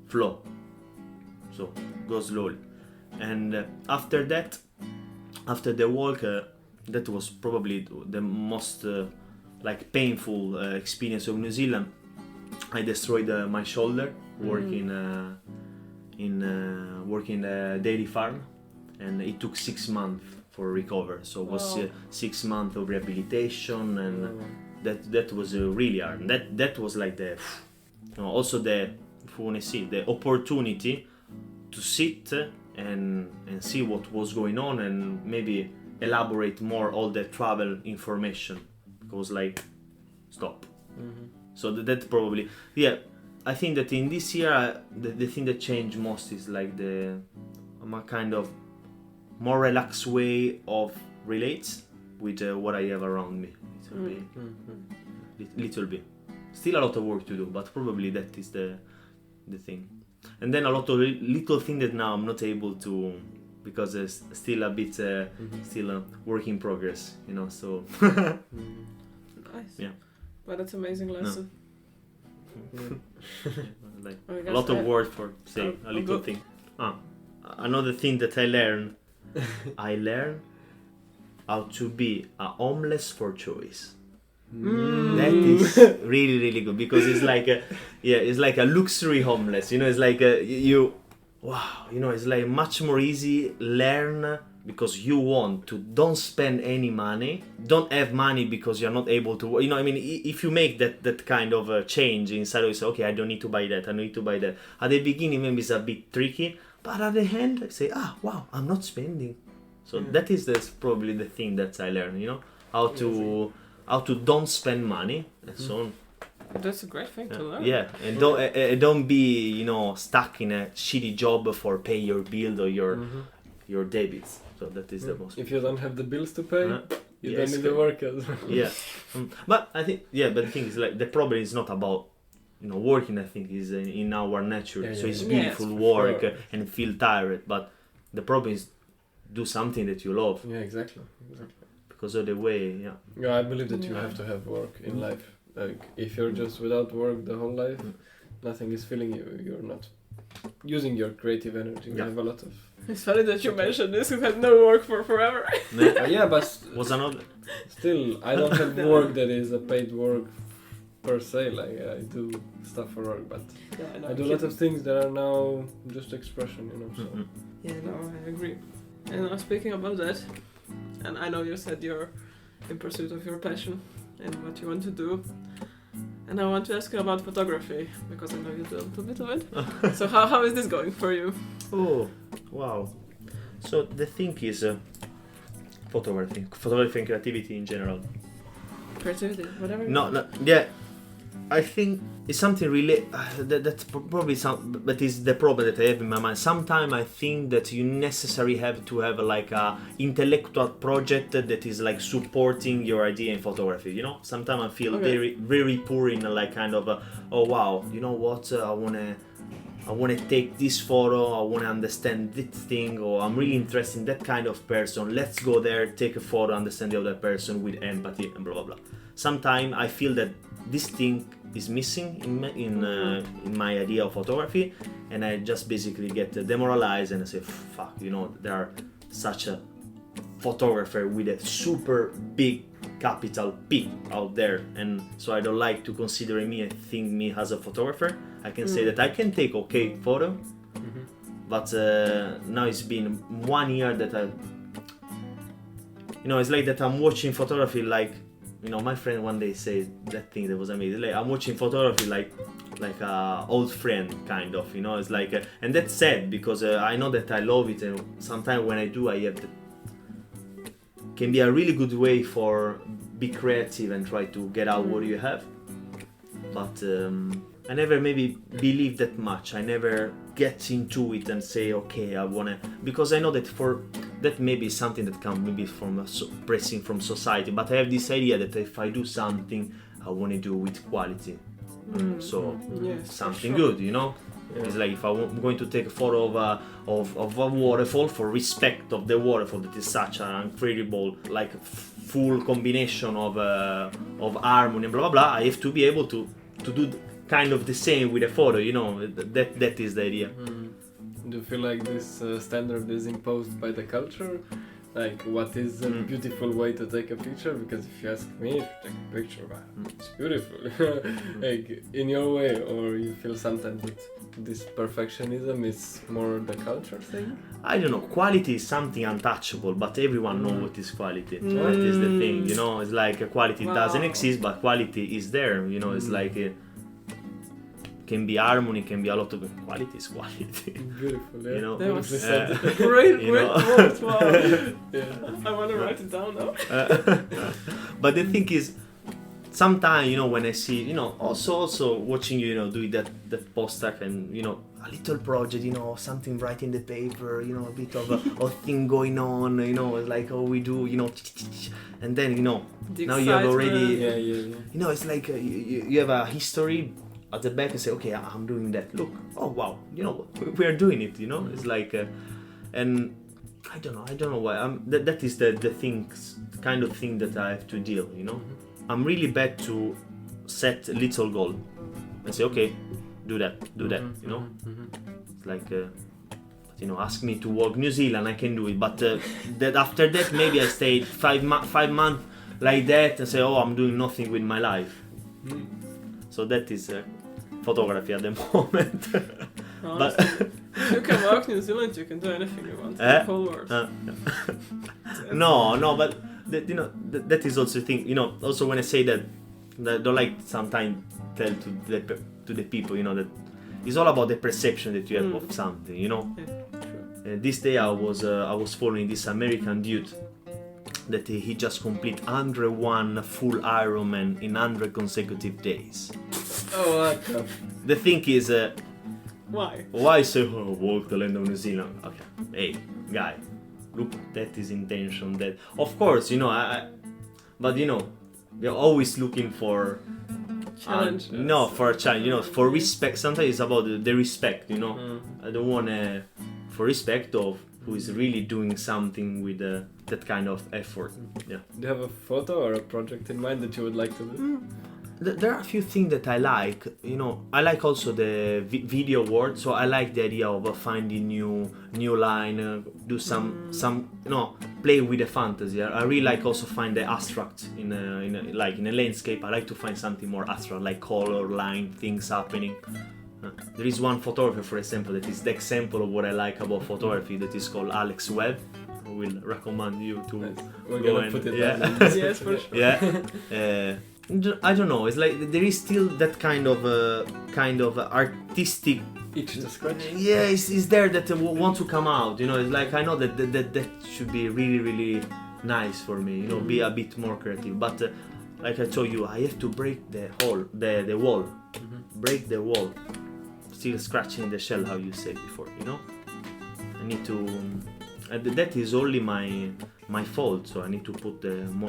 flow, so go slowly. And after the walk, that was probably the most like painful experience of New Zealand. I destroyed my shoulder working in a dairy farm, and it took 6 months for recover. So it was 6 months of rehabilitation, and that was really hard. That was like also the opportunity to sit and see what was going on, and maybe elaborate more all the travel information, because like stop. So that probably, I think that in this year the thing that changed most is like a kind of more relaxed way of relates with what I have around me. Little bit. Still a lot of work to do, but probably that is the thing. And then a lot of little things that now I'm not able to, because it's still a bit still a work in progress, so Nice. Yeah. But that's amazing lesson. like I a guess lot of words for saying I'll a little go. thing. Another thing that I learned how to be a homeless for choice. That is really, really good, because it's like it's like a luxury homeless. It's like it's like much more easy learn because you want to don't spend any money, don't have money because you're not able to. If you make that kind of change inside of yourself, okay, I don't need to buy that, I need to buy that. At the beginning, maybe it's a bit tricky, but at the end, I say, wow, I'm not spending. So that is probably the thing that I learned. How to don't spend money and so on. That's a great thing to learn. Yeah, and don't be stuck in a shitty job for pay your bill or your debits. So that is the most. If you don't have the bills to pay, you yes, don't need to work as yeah. But I think but the thing is, like, the problem is not about working, I think, is in our nature. Yeah, So yeah, it's yeah. beautiful Yes, work sure. and feel tired. But the problem is do something that you love, Yeah, exactly. because of the way. Yeah. Yeah, I believe that you Yeah. have to have work in life. Like, if you're just without work the whole life, nothing is filling you. You're not using your creative energy. We Yeah. have a lot of. It's funny that you mentioned this. We've had no work for forever. Yeah, but Was another. still, I don't have work that is a paid work per se. Like, I do stuff for work, but Yeah, I do a lot of things that are now just expression, So. Mhm. Yeah, no, I agree. And speaking about that, and I know you said you're in pursuit of your passion and what you want to do. And I want to ask you about photography, because I know you do a little bit of it. So how is this going for you? Oh, wow. So the thing is photography and creativity in general. Creativity, whatever. you No, want. no, yeah. I think it's something really that's probably some, but is the problem that I have in my mind. Sometimes I think that you necessarily have to have like a intellectual project that is like supporting your idea in photography. Sometimes I feel Okay. very, very poor in like kind of oh wow, you know what? I wanna take this photo. I wanna understand this thing, or I'm really interested in that kind of person. Let's go there, take a photo, understand the other person with empathy, and blah blah blah. Sometimes I feel that this thing is missing in my idea of photography, and I just basically get demoralized and I say, fuck, there are such a photographer with a super big capital P out there, and so I don't like to consider me as a photographer. I can say that I can take okay photo, but now it's been 1 year that it's like that I'm watching photography like. My friend one day said that thing that was amazing. Like, I'm watching photography like a old friend, kind of. It's like, and that's sad because I know that I love it, and sometimes when I do, I have can be a really good way for be creative and try to get out what you have. But I never maybe believe that much. I never get into it and say, okay, I wanna, because I know that that maybe is something that comes maybe from pressing from society, but I have this idea that if I do something, I want to do with quality. So Yes, something for sure. good, It's like if I'm going to take a photo of a waterfall, for respect of the waterfall that is such an incredible, like full combination of harmony, blah blah blah. I have to be able to do kind of the same with a photo, That is the idea. Do you feel like this standard is imposed by the culture? Like, what is a beautiful way to take a picture? Because if you ask me, if you take a picture, wow, it's beautiful. Like, in your way, or you feel sometimes that this perfectionism is more the culture thing? I don't know, quality is something untouchable, but everyone knows what is quality. That is the thing, It's like quality doesn't exist, but quality is there, It's like can be harmony, can be a lot of quality is quality. Beautiful, yeah. That was Beautifully said. great You know. words, wow. Yeah. I want to write it down now. But the thing is, sometimes when I see also watching you doing that postdoc and a little project, something right in the paper, a bit of a thing going on, like how we do, and then The now you have already Yeah. it's like you have a history at the back and say, okay, I'm doing that, look, oh wow, we are doing it, it's like and I don't know why that is the things kind of thing that I have to deal. I'm really bad to set little goal and say, okay, do that, It's like ask me to walk New Zealand, I can do it, but that after that maybe I stayed 5 months like that and say, oh, I'm doing nothing with my life. So that is photography at the moment. But If you can walk New Zealand, you can do anything you want in the whole world. no, but that is also the thing. Also when I say that, I don't like sometimes tell to the people, that it's all about the perception that you have of something. Yeah, true. This day I was following this American dude that he just complete 101 full Ironman in 100 consecutive days. Oh, what? The thing is, Why say, walk the land of New Zealand? Okay, hey, guy, look, that is intention. That, of course, but we're always looking for Challenge. No, for a child, you know, for respect. Sometimes it's about the respect, you know. I don't want to, for respect of who is really doing something with that kind of effort. Yeah. Do you have a photo or a project in mind that you would like to do? There are a few things that I like. You know, I like also the video world. So I like the idea of finding new line, do some you know, play with the fantasy. I really like also find the abstract in a landscape. I like to find something more abstract, like color, line, things happening. There is one photographer, for example, that is the example of what I like about photography. That is called Alex Webb. I will recommend you to We're go gonna and put it yeah. down. Yes, for sure. Yeah. I don't know. It's like there is still that kind of artistic. Itch to scratch. Yeah, it's there that want to come out. You know, it's like I know that should be really really nice for me. You know, be a bit more creative. But like I told you, I have to break the wall, break the wall. Still scratching the shell, how you said before. You know, I need to. That is only my fault, so I need to put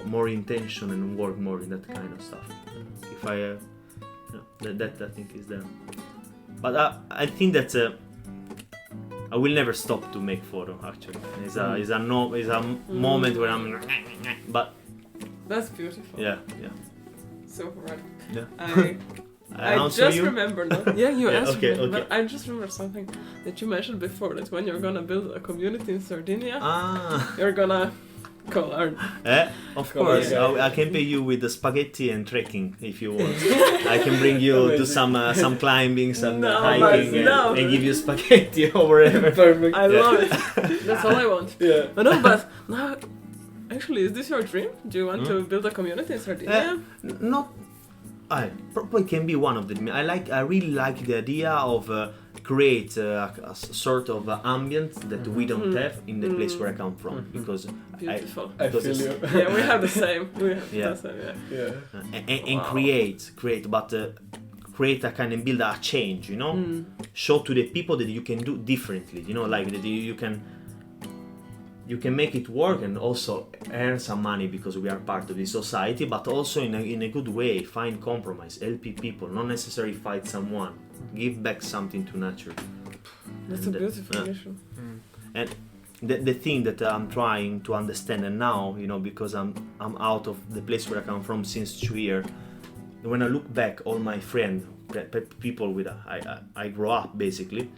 more intention and work more in that kind of stuff. If I, that I think is there. But I think that I will never stop to make photo. Actually, it's a moment where I'm. But That's beautiful. yeah. So right. Yeah. I answer just you? remember now. Yeah, you Yeah, answered okay, me. okay. But I just remember something that you mentioned before, that when you're gonna build a community in Sardinia, you're gonna call our... Of Come course, on, I can pay you with the spaghetti and trekking if you want. I can bring you to some climbing, some No, hiking, but no. and give you spaghetti or whatever. Perfect. I love it. That's all I want. Yeah. But no, but now... Actually, is this your dream? Do you want to build a community in Sardinia? Not. I probably can be one of them. I really like the idea of create a sort of ambient that we don't have in the place where I come from, because Beautiful. I because feel it's- you. Yeah, we have the same. We have Yeah. the same, yeah. Yeah. and Wow. create, but create a kind of build a change, you know. Show to the people that you can do differently, you know, like that you can make it work and also earn some money because we are part of the society, but also in a good way, find compromise, help people, not necessarily fight someone, give back something to nature. That's a beautiful mission. And the thing that I'm trying to understand, and now, you know, because I'm out of the place where I come from since 2 years, when I look back, all my friends, people with I grew up basically,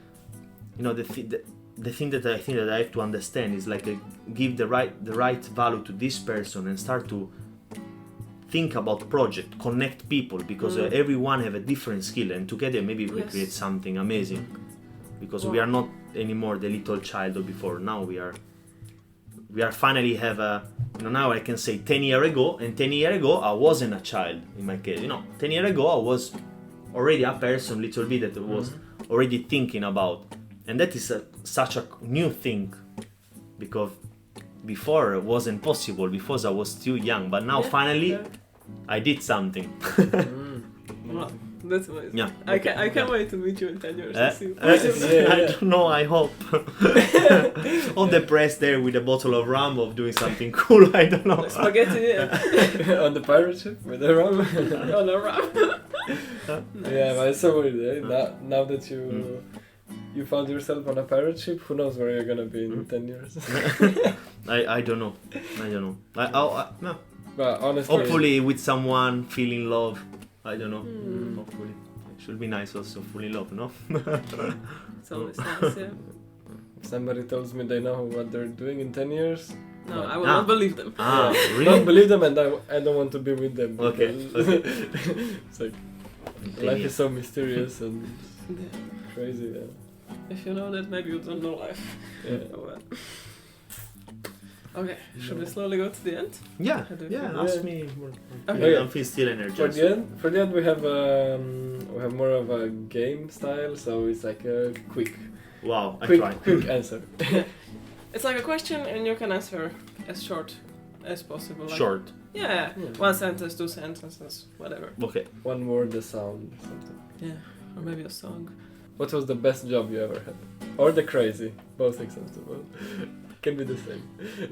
you know, the thing that I think that I have to understand is like give the right value to this person and start to think about project, connect people, because everyone have a different skill, and together maybe we Yes. create something amazing. Because we are not anymore the little child of before. Now we are finally have a, you know, now I can say 10 years ago, and 10 years ago I wasn't a child in my case. You know, 10 years ago I was already a person, little bit, that was already thinking about. And that is such a new thing, because before it wasn't possible, because I was too young. But now finally I did something. Wow, that's amazing. Yeah. I can't wait to meet you in 10 years and see. I don't know, I hope. All depressed there with a bottle of rum of doing something cool, I don't know. Spaghetti, yeah. On the pirate ship with the rum. On a wrap. Yeah, but it's so weird. Now that you found yourself on a pirate ship, who knows where you're gonna be in 10 years? I don't know. No. But honestly, Hopefully with someone feeling love. I don't know. Hopefully. It should be nice also, fall in love, no? It's always nice, yeah. if somebody tells me they know what they're doing in 10 years, No, I will not believe them. don't Really? believe them, and I don't want to be with them. Okay, because it's like life is so mysterious and Yeah. crazy. Yeah. If you know that, maybe you don't know life. Yeah. Oh, well. Okay, should we slowly go to the end? Yeah, I do yeah, think- ask Yeah. me. Okay. I feel still For energized. the end, we have more of a game style, so it's like a quick Quick, answer. It's like a question and you can answer as short as possible. Like, Short. Yeah, Yeah. 1 sentence, 2 sentences, whatever. Okay. One word, a sound, something. Yeah, or maybe a song. What was the best job you ever had? Or the crazy? Both acceptable. Can be the same.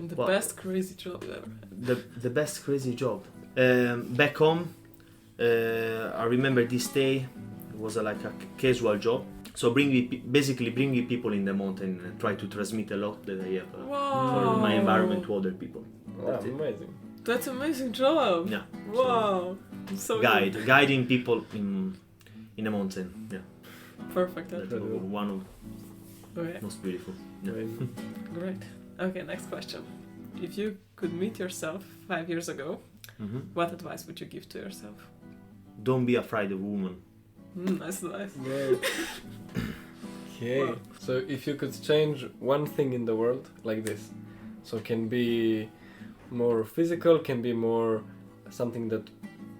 The Well, best crazy job you ever had. The best crazy job. Back home, I remember this day it was like a casual job. So basically bringing people in the mountain and try to transmit a lot that I have for my environment to other people. Wow, That's it. amazing. That's amazing job. Yeah. Wow. So good. Guiding people in the mountain. Yeah. Perfect. That's That's one of okay. most beautiful. Yeah. Amazing. Great. Okay, next question. If you could meet yourself 5 years ago, Mhm. what advice would you give to yourself? Don't be afraid of women. Nice advice. Wow. Okay. Wow. So if you could change one thing in the world like this, so can be more physical, can be more something that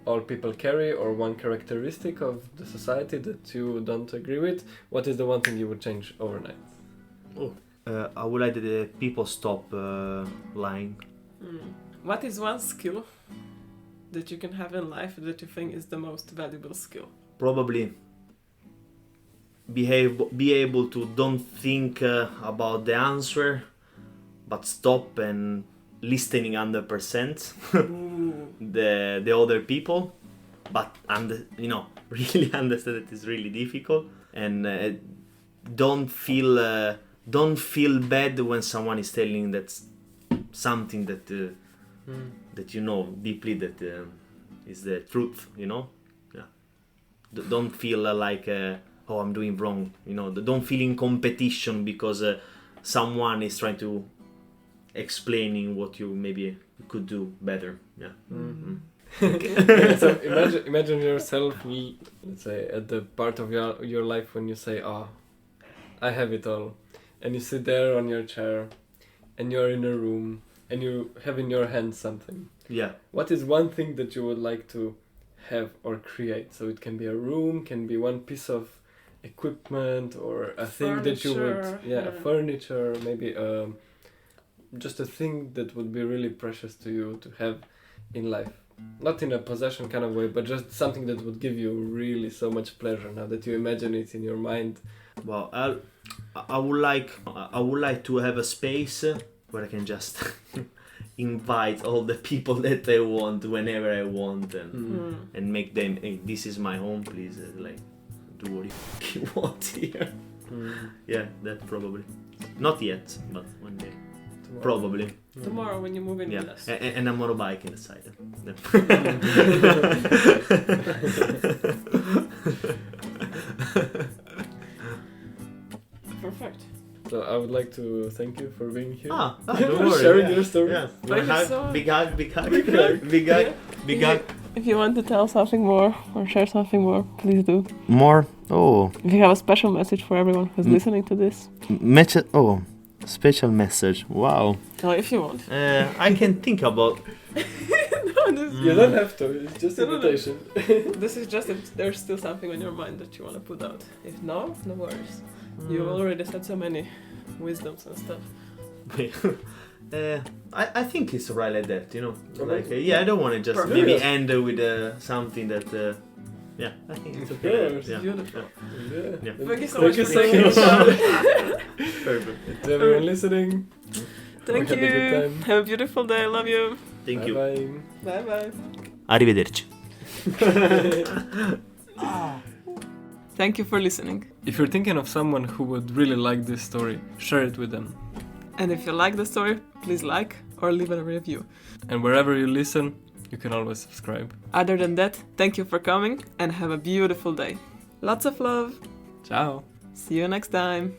all people carry, or one characteristic of the society that you don't agree with, what is the one thing you would change overnight? I would like that the people stop lying. What is one skill that you can have in life that you think is the most valuable skill? Probably be able to don't think about the answer, but stop and listening 100% Ooh. the other people, but really understand that it's really difficult, and don't feel bad when someone is telling that something that that you know deeply that is the truth, don't feel like oh, I'm doing wrong, don't feel in competition because someone is trying to explaining what you maybe could do better. Yeah. Yeah, so imagine yourself, let's say, at the part of your life when you say, oh, I have it all, and you sit there on your chair and you're in a room and you have in your hand something. Yeah. What is one thing that you would like to have or create? So it can be a room, can be one piece of equipment, or a thing that you would, Furniture, furniture, maybe just a thing that would be really precious to you to have in life. Not in a possession kind of way, but just something that would give you really so much pleasure now that you imagine it in your mind. Well, I would like to have a space where I can just invite all the people that I want whenever I want, and make them, hey, this is my home, please, like do what you want here. Yeah, that probably. Not yet, but one day. Tomorrow. Probably. Tomorrow when you move in Yeah, with us. and a motorbike inside. Perfect. So I would like to thank you for being here. Don't worry. Sharing your story. Yeah. Thank you so much. Big hug. Big hug. Big hug. If you want to tell something more or share something more, please do. More? Oh. If you have a special message for everyone who's listening to this. Special message. Wow. Oh, if you want. I can think about. You don't have to, it's just No, no, no. invitation. This is just if there's still something on your mind that you want to put out. If no, no worries. You already said so many wisdoms and stuff. I think it's right like that, Like, Okay. I don't want to just Perfect. maybe end with something that. I think it's okay. course. Yeah. Beautiful. Yeah. Yeah. Thank you so Thank much you for so taking much. the time. Perfect. To everyone listening, Thank we had a good you. time. Have a beautiful day. Love you. Thank you. Bye. Bye bye. Arrivederci. Thank you for listening. If you're thinking of someone who would really like this story, share it with them. And if you like the story, please like or leave a review. And wherever you listen, you can always subscribe. Other than that, thank you for coming and have a beautiful day. Lots of love. Ciao. See you next time.